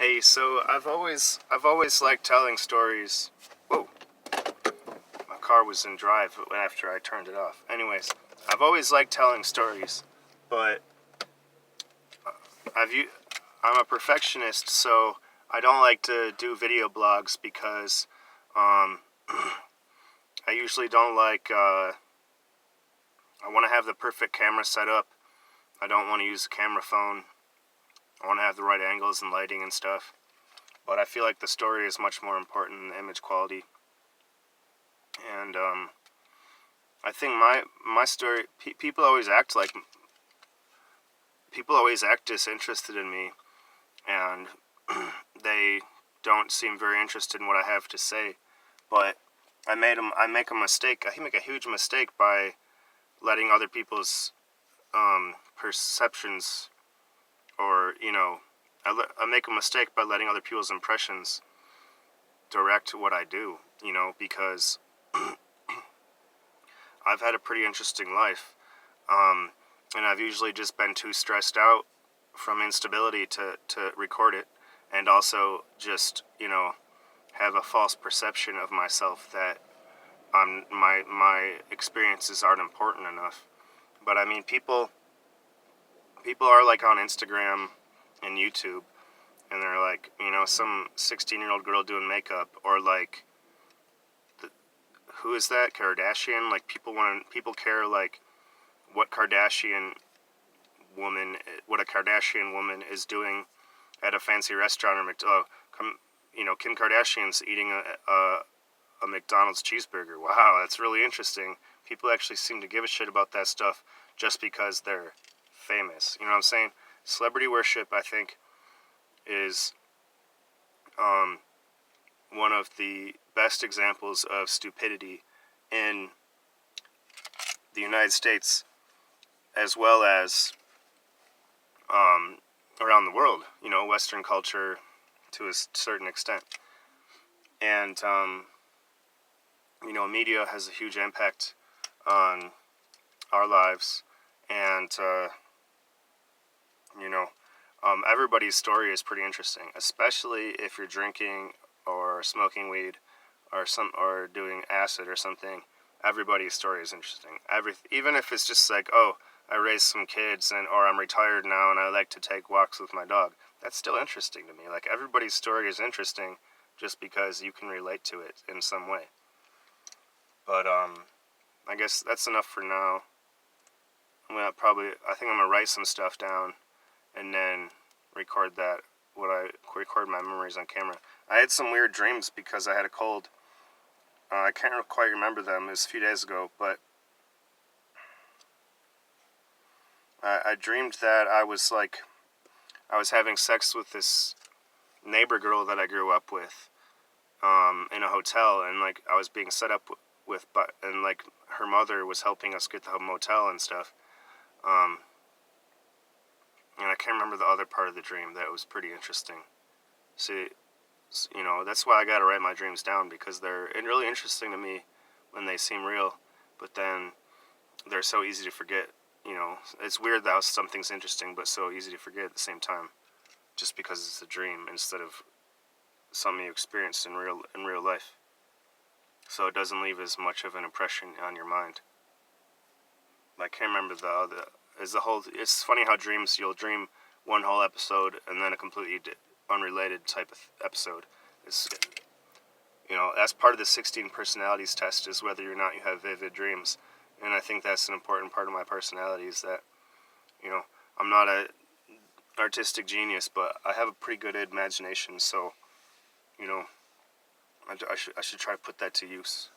Hey, so I've always liked telling stories. Whoa, my car was in drive after I turned it off. Anyways, I've always liked telling stories, but I've u- I'm a perfectionist, so I don't like to do video blogs because um, I usually don't like. I want to have the perfect camera set up. I don't want to use a camera phone. I want to have the right angles and lighting and stuff. But I feel like the story is much more important than the image quality. And I think my story, people always act disinterested in me, and they don't seem very interested in what I have to say. But I make a mistake. I make a huge mistake by letting other people's perceptions, or I make a mistake by letting other people's impressions direct what I do. Because I've had a pretty interesting life, and I've usually just been too stressed out from instability to record it, and also just have a false perception of myself that my experiences aren't important enough. But I mean, people are like on Instagram and YouTube, and they're like, some 16-year-old girl doing makeup, or like, who is that Kardashian? Like, people care like what what a Kardashian woman is doing at a fancy restaurant, or Kim Kardashian's eating a McDonald's cheeseburger. Wow, that's really interesting. People actually seem to give a shit about that stuff just because they're famous. You know what I'm saying? Celebrity worship, I think, is one of the best examples of stupidity in the United States, as well as around the world. Western culture to a certain extent. And media has a huge impact on our lives, and everybody's story is pretty interesting, especially if you're drinking or smoking weed or doing acid or something. Everybody's story is interesting. Even if it's just like, oh, I raised some kids, or I'm retired now and I like to take walks with my dog. That's still interesting to me. Like, everybody's story is interesting just because you can relate to it in some way. But I guess that's enough for now. I think I'm gonna write some stuff down and then record my memories on camera. I had some weird dreams because I had a cold. I can't quite remember them. It was a few days ago, but I dreamed that I was having sex with this neighbor girl that I grew up with in a hotel, and like I was being set up and like her mother was helping us get the motel and stuff. And I can't remember the other part of the dream. That was pretty interesting. See, that's why I gotta write my dreams down, because they're really interesting to me when they seem real, but then they're so easy to forget. It's weird how something's interesting but so easy to forget at the same time, just because it's a dream instead of something you experienced in real life. So it doesn't leave as much of an impression on your mind. I can't remember it's funny how dreams, you'll dream one whole episode and then a completely unrelated type of episode. It's, that's part of the 16 personalities test, is whether or not you have vivid dreams. And I think that's an important part of my personality, is that, I'm not a artistic genius, but I have a pretty good imagination, so, I should try to put that to use.